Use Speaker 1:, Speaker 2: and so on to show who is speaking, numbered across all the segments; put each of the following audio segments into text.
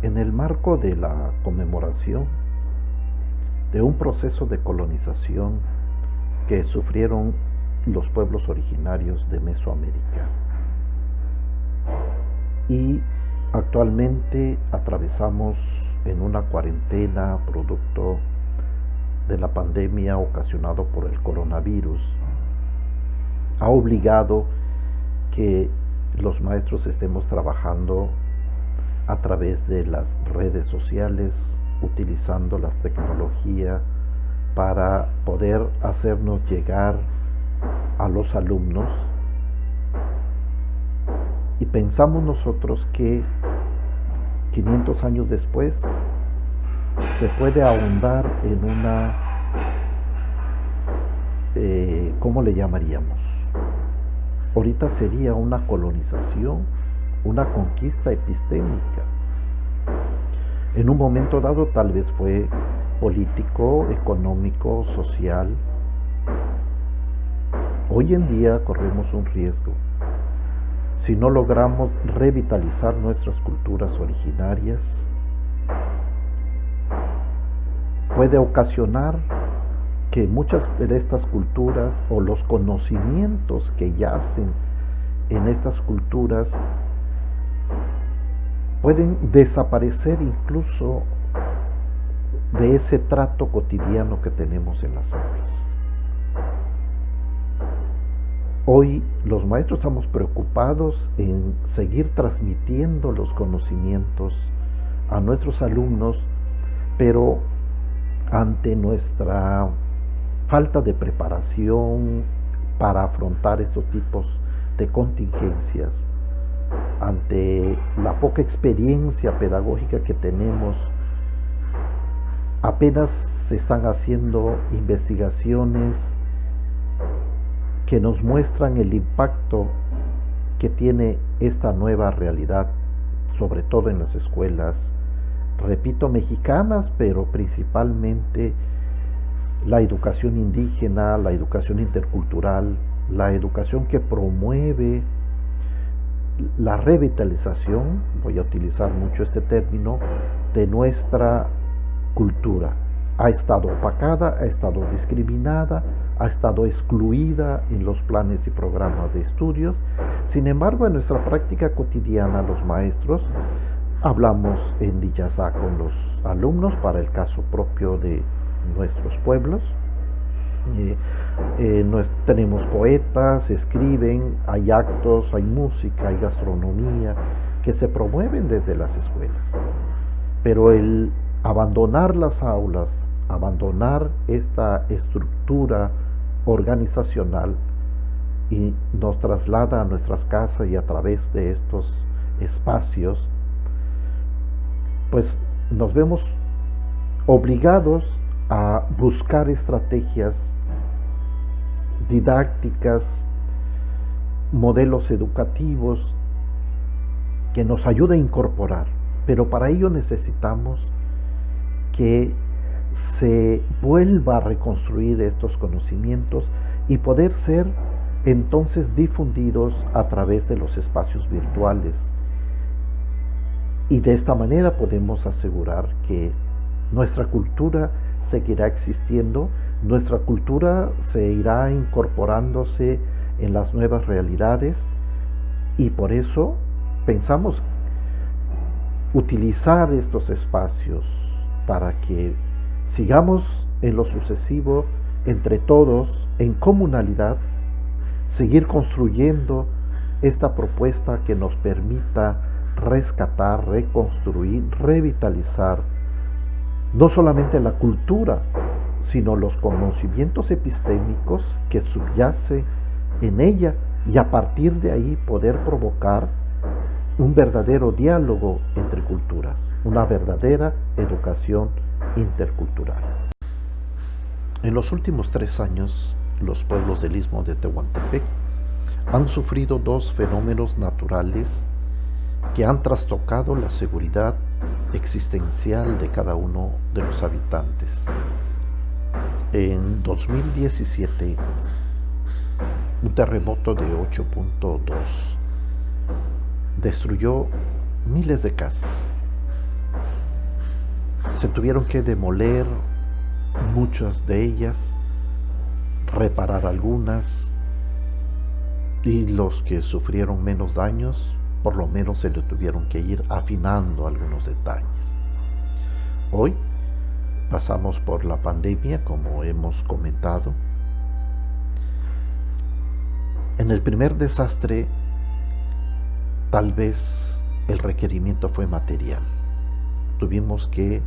Speaker 1: En el marco de la conmemoración de un proceso de colonización que sufrieron los pueblos originarios de Mesoamérica, y actualmente atravesamos en una cuarentena producto de la pandemia ocasionado por el coronavirus, ha obligado que los maestros estemos trabajando a través de las redes sociales, utilizando las tecnologías para poder hacernos llegar a los alumnos. Y pensamos nosotros que 500 años después se puede ahondar en una, ¿cómo le llamaríamos? Ahorita sería una colonización, una conquista epistémica. En un momento dado tal vez fue político, económico, social. Hoy en día corremos un riesgo. Si no logramos revitalizar nuestras culturas originarias, puede ocasionar que muchas de estas culturas o los conocimientos que yacen en estas culturas pueden desaparecer incluso de ese trato cotidiano que tenemos en las aulas. Hoy los maestros estamos preocupados en seguir transmitiendo los conocimientos a nuestros alumnos, pero ante nuestra falta de preparación para afrontar estos tipos de contingencias, ante la poca experiencia pedagógica que tenemos, apenas se están haciendo investigaciones que nos muestran el impacto que tiene esta nueva realidad, sobre todo en las escuelas, repito, mexicanas, pero principalmente la educación indígena, la educación intercultural, la educación que promueve la revitalización, voy a utilizar mucho este término, de nuestra cultura. Ha estado opacada, ha estado discriminada, ha estado excluida en los planes y programas de estudios. Sin embargo, en nuestra práctica cotidiana, los maestros hablamos en Diyazá con los alumnos para el caso propio de nuestros pueblos. Tenemos poetas, escriben, hay actos, hay música, hay gastronomía que se promueven desde las escuelas. Pero el abandonar las aulas, abandonar esta estructura organizacional y nos traslada a nuestras casas y a través de estos espacios, pues nos vemos obligados a buscar estrategias didácticas, modelos educativos que nos ayuden a incorporar, pero para ello necesitamos que se vuelva a reconstruir estos conocimientos y poder ser entonces difundidos a través de los espacios virtuales. Y de esta manera podemos asegurar que nuestra cultura seguirá existiendo, nuestra cultura se irá incorporándose en las nuevas realidades, y por eso pensamos utilizar estos espacios para que sigamos en lo sucesivo entre todos, en comunalidad, seguir construyendo esta propuesta que nos permita rescatar, reconstruir, revitalizar no solamente la cultura, sino los conocimientos epistémicos que subyace en ella, y a partir de ahí poder provocar un verdadero diálogo entre culturas, una verdadera educación intercultural. En los últimos 3 años, los pueblos del Istmo de Tehuantepec han sufrido 2 fenómenos naturales que han trastocado la seguridad existencial de cada uno de los habitantes. En 2017, un terremoto de 8.2 destruyó miles de casas, Se tuvieron que demoler muchas de ellas, reparar algunas, y los que sufrieron menos daños, por lo menos se le tuvieron que ir afinando algunos detalles. Hoy pasamos por la pandemia, como hemos comentado. En el primer desastre, tal vez el requerimiento fue material. Tuvimos que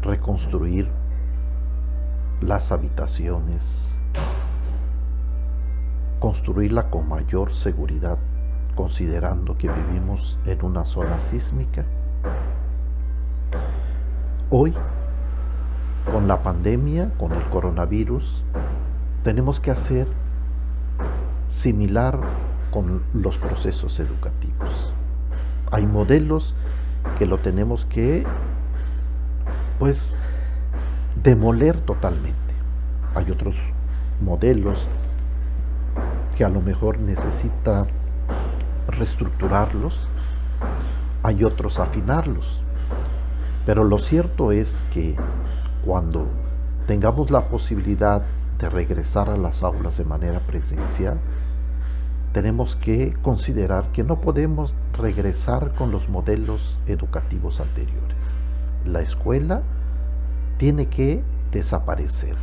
Speaker 1: reconstruir las habitaciones, construirla con mayor seguridad, considerando que vivimos en una zona sísmica. Hoy, con la pandemia, con el coronavirus, tenemos que hacer similar con los procesos educativos. Hay modelos que lo tenemos que, pues, demoler totalmente. Hay otros modelos que a lo mejor necesita reestructurarlos, hay otros afinarlos. Pero lo cierto es que cuando tengamos la posibilidad de regresar a las aulas de manera presencial, tenemos que considerar que no podemos regresar con los modelos educativos anteriores. La escuela tiene que desaparecer.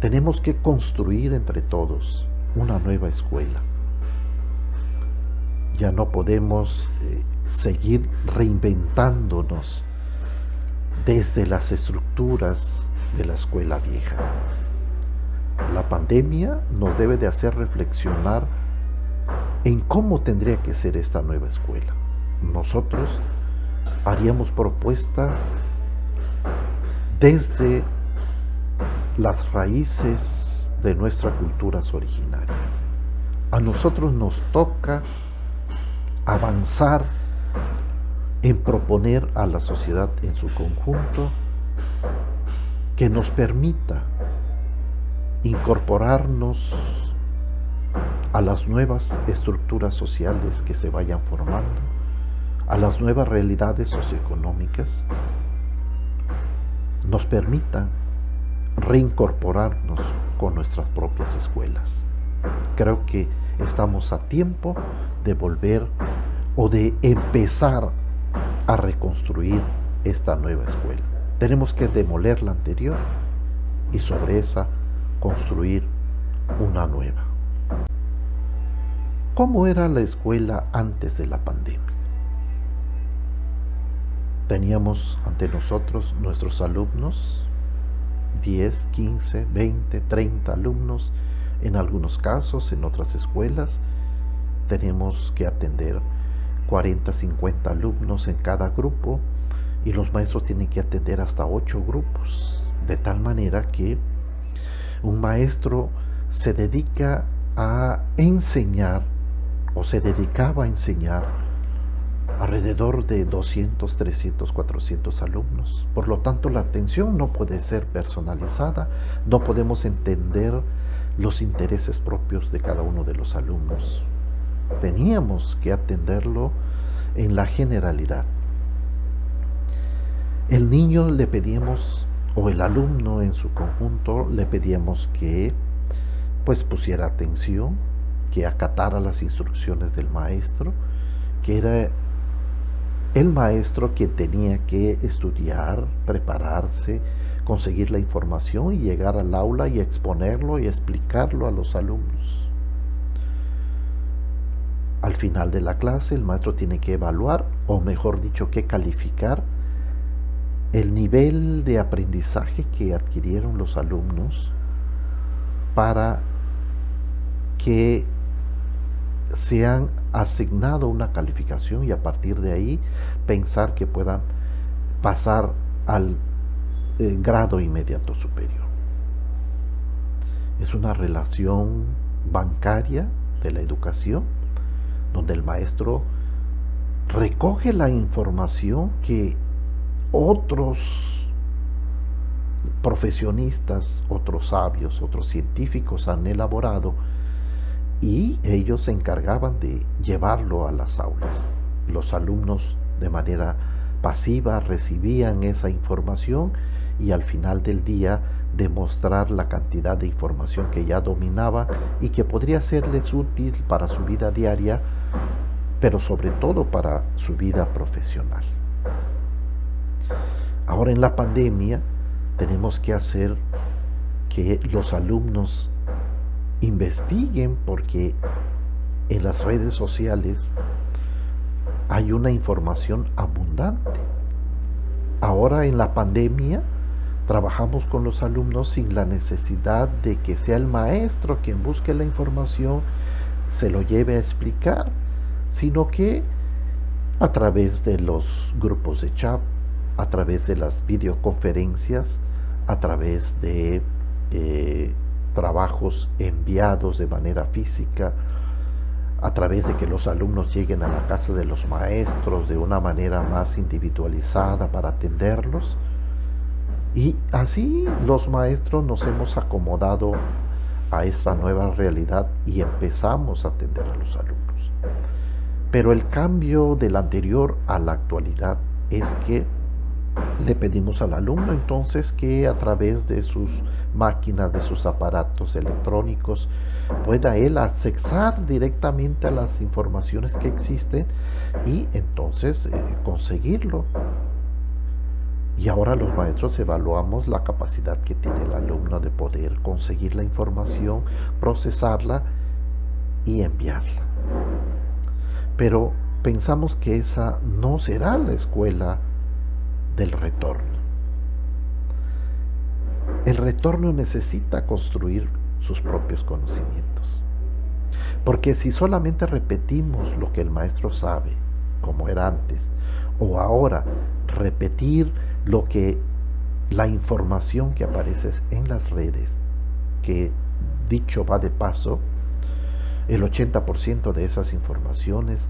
Speaker 1: Tenemos que construir entre todos una nueva escuela. Ya no podemos seguir reinventándonos desde las estructuras de la escuela vieja. La pandemia nos debe de hacer reflexionar en cómo tendría que ser esta nueva escuela. Nosotros haríamos propuestas desde las raíces de nuestras culturas originarias. A nosotros nos toca avanzar en proponer a la sociedad en su conjunto que nos permita incorporarnos a las nuevas estructuras sociales que se vayan formando, a las nuevas realidades socioeconómicas, nos permitan reincorporarnos con nuestras propias escuelas. Creo que estamos a tiempo de volver o de empezar a reconstruir esta nueva escuela. Tenemos que demoler la anterior y sobre esa construir una nueva. ¿Cómo era la escuela antes de la pandemia? Teníamos ante nosotros nuestros alumnos, 10, 15, 20, 30 alumnos, en algunos casos, en otras escuelas, tenemos que atender 40, 50 alumnos en cada grupo y los maestros tienen que atender hasta 8 grupos, de tal manera que un maestro se dedica a enseñar o se dedicaba a enseñar alrededor de 200, 300, 400 alumnos. Por lo tanto, la atención no puede ser personalizada, no podemos entender los intereses propios de cada uno de los alumnos. Teníamos que atenderlo en la generalidad. El niño le pedíamos, o el alumno en su conjunto, le pedíamos que pues pusiera atención, que acatara las instrucciones del maestro, que era el maestro quien tenía que estudiar, prepararse, conseguir la información y llegar al aula y exponerlo y explicarlo a los alumnos. Al final de la clase, el maestro tiene que evaluar, o mejor dicho, que calificar el nivel de aprendizaje que adquirieron los alumnos para que se han asignado una calificación y a partir de ahí pensar que puedan pasar al grado inmediato superior. Es una relación bancaria de la educación donde el maestro recoge la información que otros profesionistas, otros sabios, otros científicos han elaborado y ellos se encargaban de llevarlo a las aulas. Los alumnos de manera pasiva recibían esa información y al final del día demostrar la cantidad de información que ya dominaba y que podría serles útil para su vida diaria, pero sobre todo para su vida profesional. Ahora en la pandemia tenemos que hacer que los alumnos investiguen, porque en las redes sociales hay una información abundante. Ahora en la pandemia trabajamos con los alumnos sin la necesidad de que sea el maestro quien busque la información, se lo lleve a explicar, sino que a través de los grupos de chat, a través de las videoconferencias, a través de trabajos enviados de manera física, a través de que los alumnos lleguen a la casa de los maestros de una manera más individualizada para atenderlos. Y así los maestros nos hemos acomodado a esta nueva realidad y empezamos a atender a los alumnos. Pero el cambio del anterior a la actualidad es que le pedimos al alumno entonces que a través de sus máquinas, de sus aparatos electrónicos, pueda él accesar directamente a las informaciones que existen y entonces conseguirlo. Y ahora los maestros evaluamos la capacidad que tiene el alumno de poder conseguir la información, procesarla y enviarla. Pero pensamos que esa no será la escuela del retorno. El retorno necesita construir sus propios conocimientos. Porque si solamente repetimos lo que el maestro sabe, como era antes, o ahora repetir la información que aparece en las redes, que dicho va de paso, el 80% de esas informaciones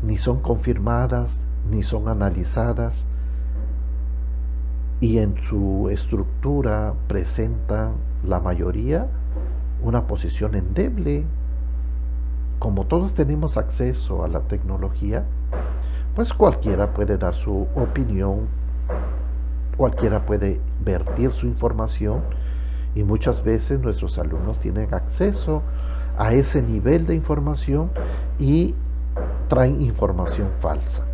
Speaker 1: ni son confirmadas, ni son analizadas, y en su estructura presentan la mayoría una posición endeble. Como todos tenemos acceso a la tecnología, pues cualquiera puede dar su opinión, cualquiera puede vertir su información, y muchas veces nuestros alumnos tienen acceso a ese nivel de información y traen información falsa.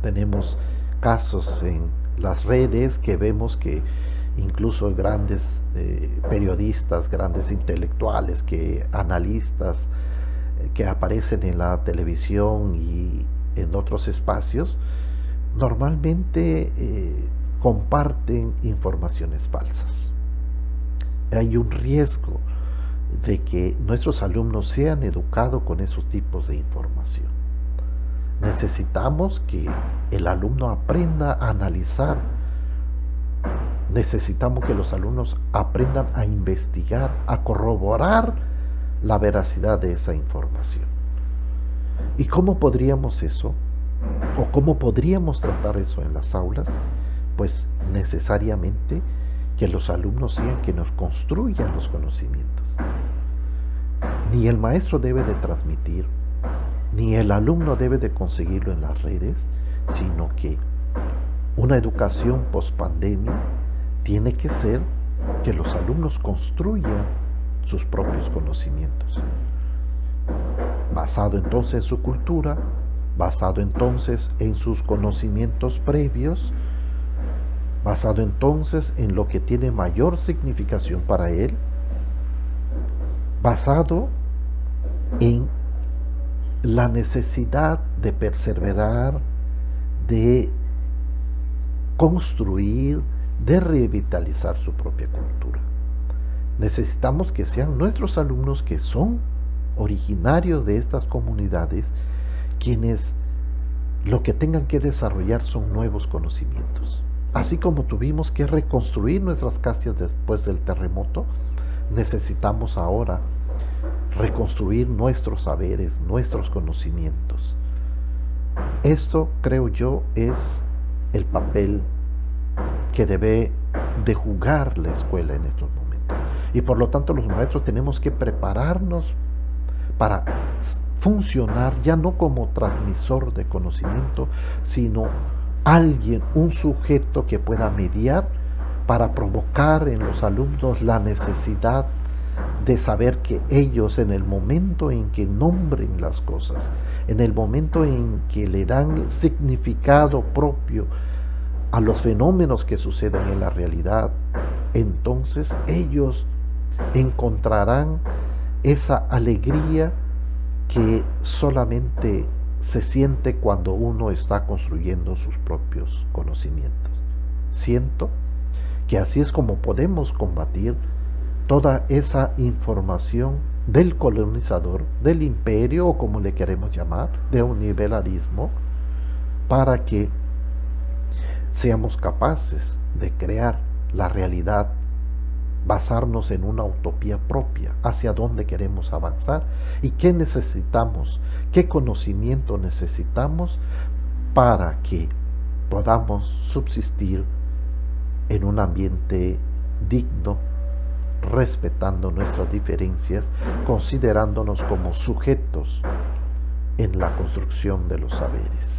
Speaker 1: Tenemos casos en las redes que vemos que incluso grandes periodistas, grandes intelectuales, analistas que aparecen en la televisión y en otros espacios, normalmente comparten informaciones falsas. Hay un riesgo de que nuestros alumnos sean educados con esos tipos de información. Necesitamos que el alumno aprenda a analizar. Necesitamos que los alumnos aprendan a investigar, a corroborar la veracidad de esa información. ¿Y cómo podríamos eso? ¿O cómo podríamos tratar eso en las aulas? Pues necesariamente que los alumnos sean quienes nos construyan los conocimientos. Ni el maestro debe de transmitir, ni el alumno debe de conseguirlo en las redes, sino que una educación post-pandemia tiene que ser que los alumnos construyan sus propios conocimientos, basado entonces en su cultura, basado entonces en sus conocimientos previos, basado entonces en lo que tiene mayor significación para él, basado en la necesidad de perseverar, de construir, de revitalizar su propia cultura. Necesitamos que sean nuestros alumnos, que son originarios de estas comunidades, quienes lo que tengan que desarrollar son nuevos conocimientos. Así como tuvimos que reconstruir nuestras casas después del terremoto, necesitamos ahora reconstruir nuestros saberes, nuestros conocimientos. Esto, creo yo, es el papel que debe de jugar la escuela en estos momentos. Y por lo tanto los maestros tenemos que prepararnos para funcionar ya no como transmisor de conocimiento, sino alguien, un sujeto que pueda mediar para provocar en los alumnos la necesidad de saber que ellos, en el momento en que nombren las cosas, en el momento en que le dan significado propio a los fenómenos que suceden en la realidad, entonces ellos encontrarán esa alegría que solamente se siente cuando uno está construyendo sus propios conocimientos. Siento que así es como podemos combatir toda esa información del colonizador, del imperio, o como le queremos llamar, de un nivelismo, para que seamos capaces de crear la realidad, basarnos en una utopía propia, hacia dónde queremos avanzar y qué necesitamos, qué conocimiento necesitamos para que podamos subsistir en un ambiente digno, respetando nuestras diferencias, considerándonos como sujetos en la construcción de los saberes.